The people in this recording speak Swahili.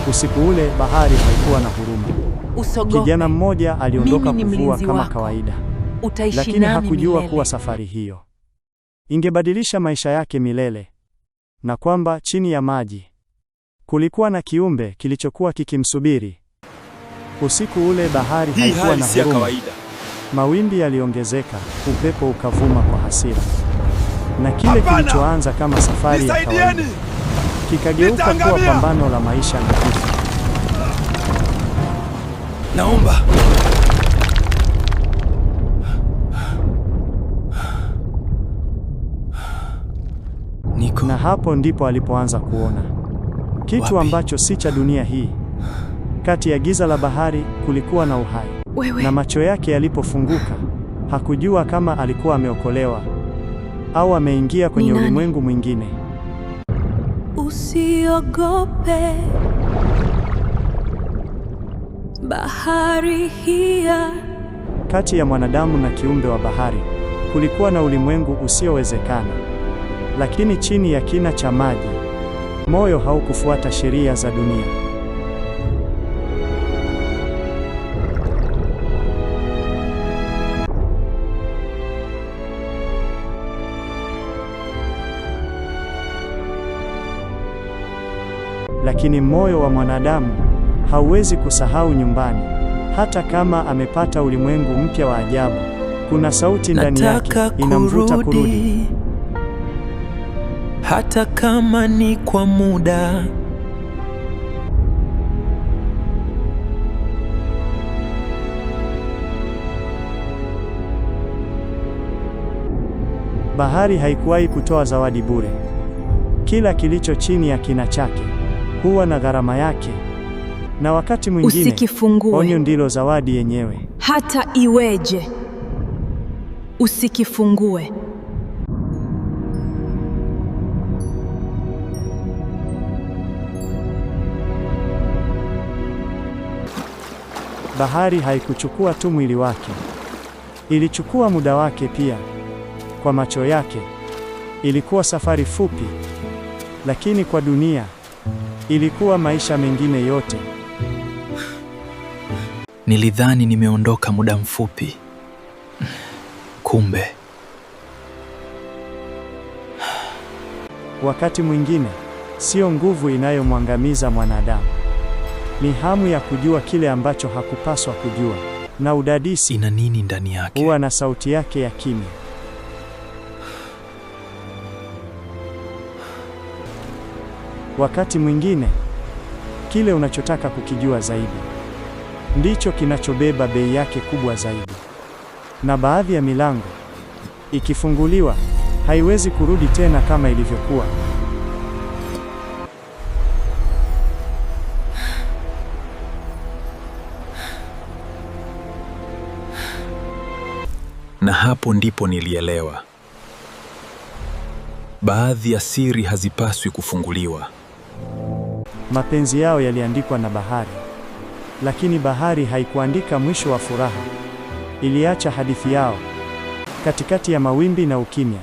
Usiku ule bahari haikuwa na huruma. Usogope. Kijana mmoja aliondoka kuvua kama kawaida, lakini hakujua kuwa safari hiyo ingebadilisha maisha yake milele, na kwamba chini ya maji kulikuwa na kiumbe kilichokuwa kikimsubiri. Usiku ule bahari haikuwa na huruma. Mawimbi yaliongezeka, upepo ukavuma kwa hasira, na kile kilichoanza kama safari ya kawaida kikageuka kuwa pambano la maisha na kifo. Naomba. Niko. Na hapo ndipo alipoanza kuona kitu ambacho si cha dunia hii. Kati ya giza la bahari kulikuwa na uhai. Na macho yake yalipofunguka, hakujua kama alikuwa ameokolewa au ameingia kwenye ulimwengu mwingine. Usiogope, bahari hia. Kati ya mwanadamu na kiumbe wa bahari kulikuwa na ulimwengu usiowezekana. Lakini chini ya kina cha maji, moyo haukufuata sheria za dunia. Lakini moyo wa mwanadamu hauwezi kusahau nyumbani. Hata kama amepata ulimwengu mpya wa ajabu, kuna sauti ndani yake inamvuta kurudi. Hata kama ni kwa muda. Bahari haikuwahi kutoa zawadi bure. Kila kilicho chini ya kina chake huwa na gharama yake, na wakati mwingine onyo ndilo zawadi yenyewe. Hata iweje, usikifungue. Bahari haikuchukua tu mwili wake, ilichukua muda wake pia. Kwa macho yake ilikuwa safari fupi, lakini kwa dunia ilikuwa maisha mengine yote. Nilidhani nimeondoka muda mfupi, kumbe. Wakati mwingine sio nguvu inayomwangamiza mwanadamu, ni hamu ya kujua kile ambacho hakupaswa kujua, na udadisi ina nini ndani yake huwa na sauti yake ya kimya. Wakati mwingine kile unachotaka kukijua zaidi ndicho kinachobeba bei yake kubwa zaidi, na baadhi ya milango ikifunguliwa haiwezi kurudi tena kama ilivyokuwa. Na hapo ndipo nilielewa, baadhi ya siri hazipaswi kufunguliwa. Mapenzi yao yaliandikwa na bahari, lakini bahari haikuandika mwisho wa furaha. Iliacha hadithi yao katikati ya mawimbi na ukimya.